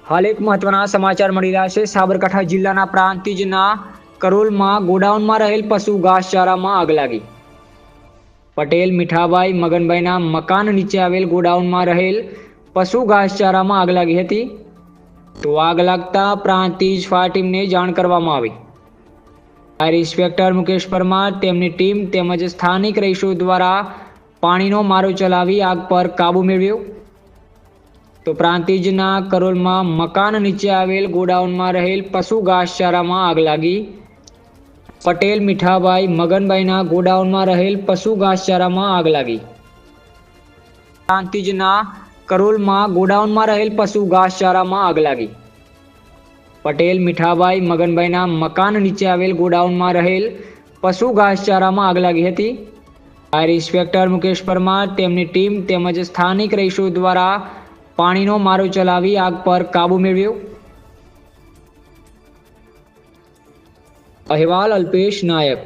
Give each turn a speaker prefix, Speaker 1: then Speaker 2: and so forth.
Speaker 1: हाल एक महत्वना समाचार मળી રહ્યા છે। સાબરકાંઠા જિલ્લાના પ્રાંતિજના કરોલમાં ગોડાઉનમાં રહેલ પશુ ઘાસચારામાં આગ લાગી। પટેલ મીઠાભાઈ મગનભાઈના મકાન નીચે આવેલ ગોડાઉનમાં રહેલ પશુ ઘાસચારામાં આગ લાગી હતી। તો આગ લાગતા પ્રાંતિજ ફાયર ટીમને જાણ કરવામાં આવી। ફાયર ઇન્સ્પેક્ટર મુકેશ પરમાર તેમની ટીમ તેમજ સ્થાનિક રહીશો દ્વારા પાણીનો મારો ચલાવી આગ પર કાબુ મેળવ્યો। તો પ્રાંતિજના કરોલમાં મકાન નીચે આવેલ ગોડાઉનમાં રહેલ પશુ ઘાસચારામાં આગ લાગી। પટેલ મીઠાભાઈ મગનભાઈના ગોડાઉનમાં રહેલ પશુ ઘાસચારામાં આગ લાગી। પ્રાંતિજના કરોલમાં ગોડાઉનમાં રહેલ પશુ ઘાસચારામાં આગ લાગી। પટેલ મીઠાભાઈ મગનભાઈના મકાન નીચે આવેલ ગોડાઉનમાં રહેલ પશુ ઘાસચારામાં આગ લાગી હતી। ફાયર ઇન્સ્પેક્ટર મુકેશ પરમાર તેમની ટીમ તેમજ સ્થાનિક રહીશો દ્વારા પાણીનો મારો ચલાવી આગ પર કાબુ મેળવ્યો। અહેવાલ અલ્પેશ નાયક।